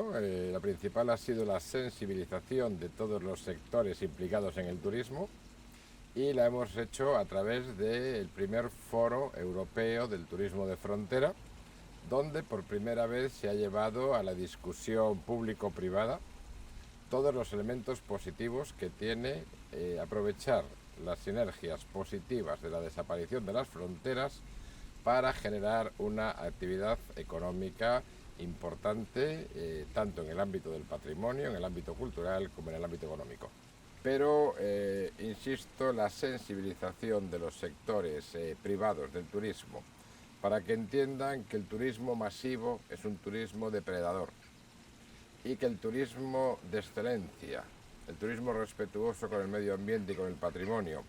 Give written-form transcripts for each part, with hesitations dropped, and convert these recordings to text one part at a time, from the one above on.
Bueno, la principal ha sido la sensibilización de todos los sectores implicados en el turismo y la hemos hecho a través del primer foro europeo del turismo de frontera, donde por primera vez se ha llevado a la discusión público-privada todos los elementos positivos que tiene aprovechar las sinergias positivas de la desaparición de las fronteras para generar una actividad económica importante, tanto en el ámbito del patrimonio, en el ámbito cultural, como en el ámbito económico. Pero, insisto, la sensibilización de los sectores privados del turismo para que entiendan que el turismo masivo es un turismo depredador y que el turismo de excelencia, el turismo respetuoso con el medio ambiente y con el patrimonio,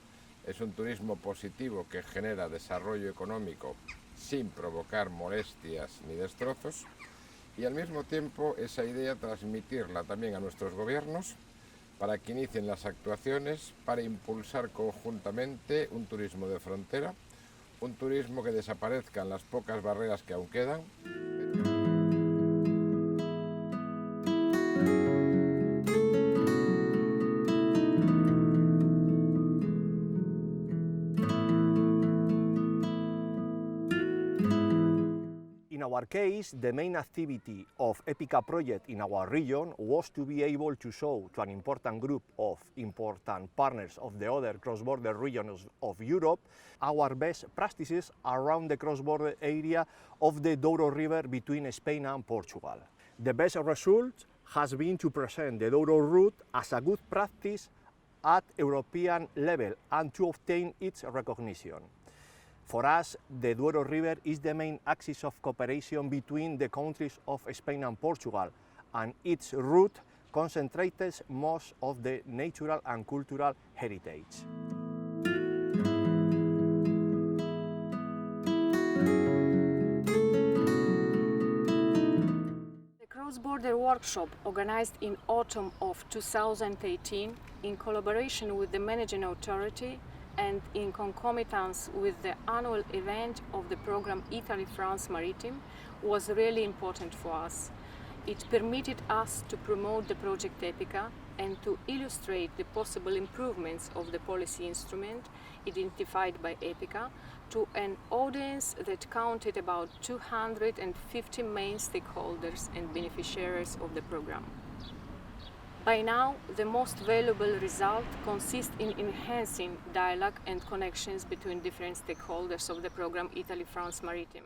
es un turismo positivo que genera desarrollo económico sin provocar molestias ni destrozos, y al mismo tiempo esa idea transmitirla también a nuestros gobiernos para que inicien las actuaciones para impulsar conjuntamente un turismo de frontera, un turismo que desaparezcan las pocas barreras que aún quedan. In our case, the main activity of EPICAH project in our region was to be able to show to an important group of important partners of the other cross-border regions of Europe our best practices around the cross-border area of the Douro River between Spain and Portugal. The best result has been to present the Douro route as a good practice at European level and to obtain its recognition. For us, the Douro River is the main axis of cooperation between the countries of Spain and Portugal, and its route concentrates most of the natural and cultural heritage. The cross-border workshop, organized in autumn of 2018 in collaboration with the managing authority and in concomitance with the annual event of the program Italy-France Maritime, was really important for us. It permitted us to promote the project EPICAH and to illustrate the possible improvements of the policy instrument identified by EPICAH to an audience that counted about 250 main stakeholders and beneficiaries of the program. By now, the most valuable result consists in enhancing dialogue and connections between different stakeholders of the program Italy-France Maritime.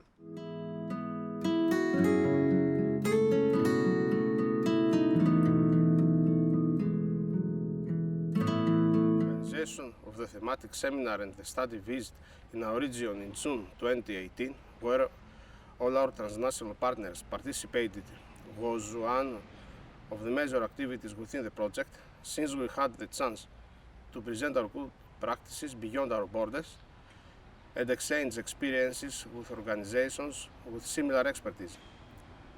Organization of the thematic seminar and the study visit in our region in June 2018, where all our transnational partners participated, was one of the major activities within the project, since we had the chance to present our good practices beyond our borders and exchange experiences with organizations with similar expertise.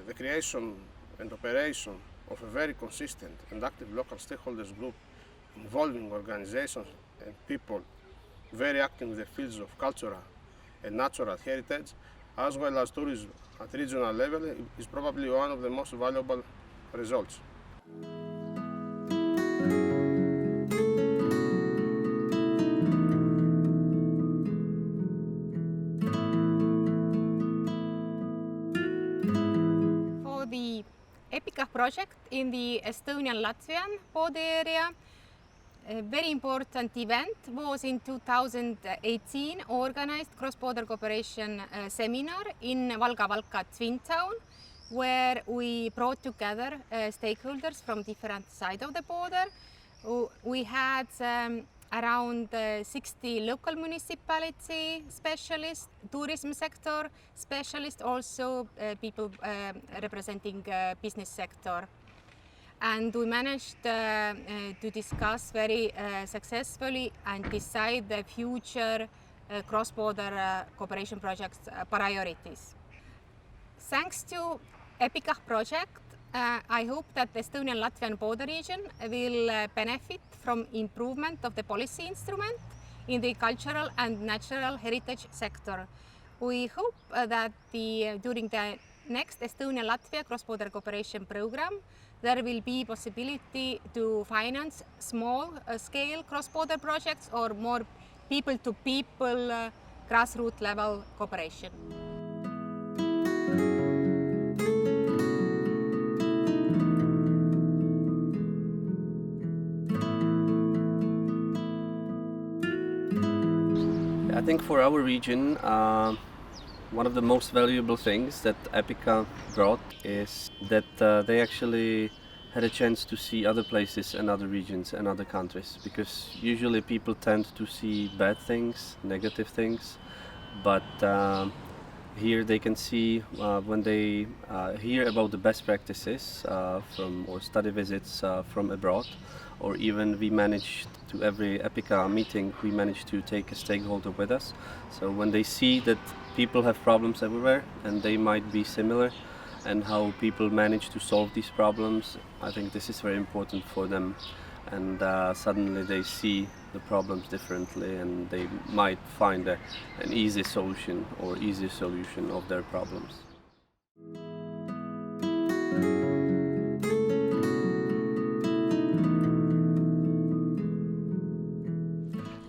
The creation and operation of a very consistent and active local stakeholders group involving organizations and people very active in the fields of cultural and natural heritage, as well as tourism at regional level, is probably one of the most valuable results. For the EPICAH project in the Estonian-Latvian border area, a very important event was in 2018 organized cross-border cooperation seminar in Valga Twin Town, where we brought together stakeholders from different sides of the border. We had around 60 local municipality specialists, tourism sector specialists, also people representing business sector. And we managed to discuss very successfully and decide the future cross-border cooperation projects priorities. Thanks to EPICAH project, I hope that the Estonian-Latvian border region will benefit from improvement of the policy instrument in the cultural and natural heritage sector. We hope that during the next Estonia-Latvia cross-border cooperation program, there will be possibility to finance small-scale cross-border projects or more people-to-people grassroots level cooperation. I think for our region, one of the most valuable things that EPICAH brought is that they actually had a chance to see other places and other regions and other countries, because usually people tend to see bad things, negative things, but here they can see when they hear about the best practices from or study visits from abroad, or even we managed to every EPICAH meeting we managed to take a stakeholder with us. So when they see that people have problems everywhere and they might be similar, and how people manage to solve these problems, I think this is very important for them, and suddenly they see the problems differently and they might find an easy solution or easier solution of their problems.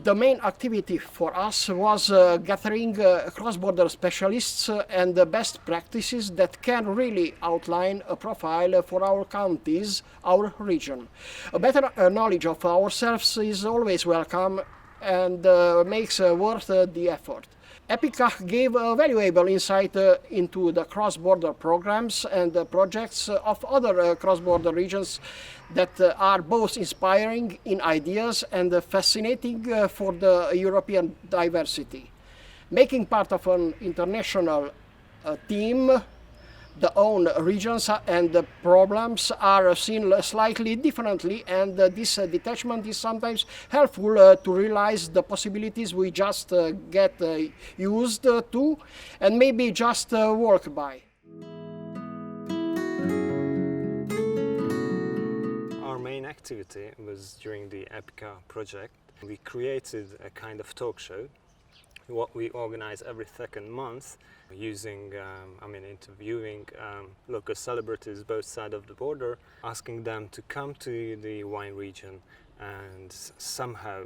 The main activity for us was gathering cross-border specialists and the best practices that can really outline a profile for our counties, our region. A better knowledge of ourselves is always welcome and makes worth the effort. EPICAH gave a valuable insight into the cross-border programs and projects of other cross-border regions that are both inspiring in ideas and fascinating for the European diversity. Making part of an international team, the own regions and the problems are seen slightly differently, and this detachment is sometimes helpful to realize the possibilities we just get used to and maybe just work by. Our main activity was during the EPICAH project. We created a kind of talk show, what we organize every second month, using, interviewing local celebrities both sides of the border, asking them to come to the wine region and somehow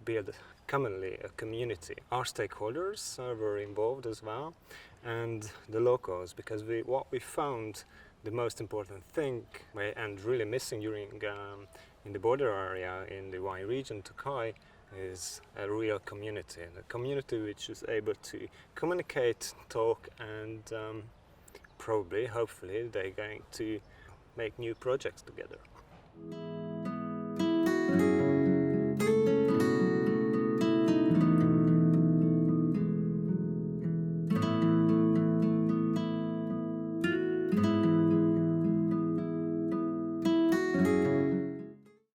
build commonly a community. Our stakeholders were involved as well, and the locals, because what we found the most important thing and really missing during in the border area in the wine region to Kai is a real community, a community which is able to communicate, talk, and probably, hopefully, they're going to make new projects together.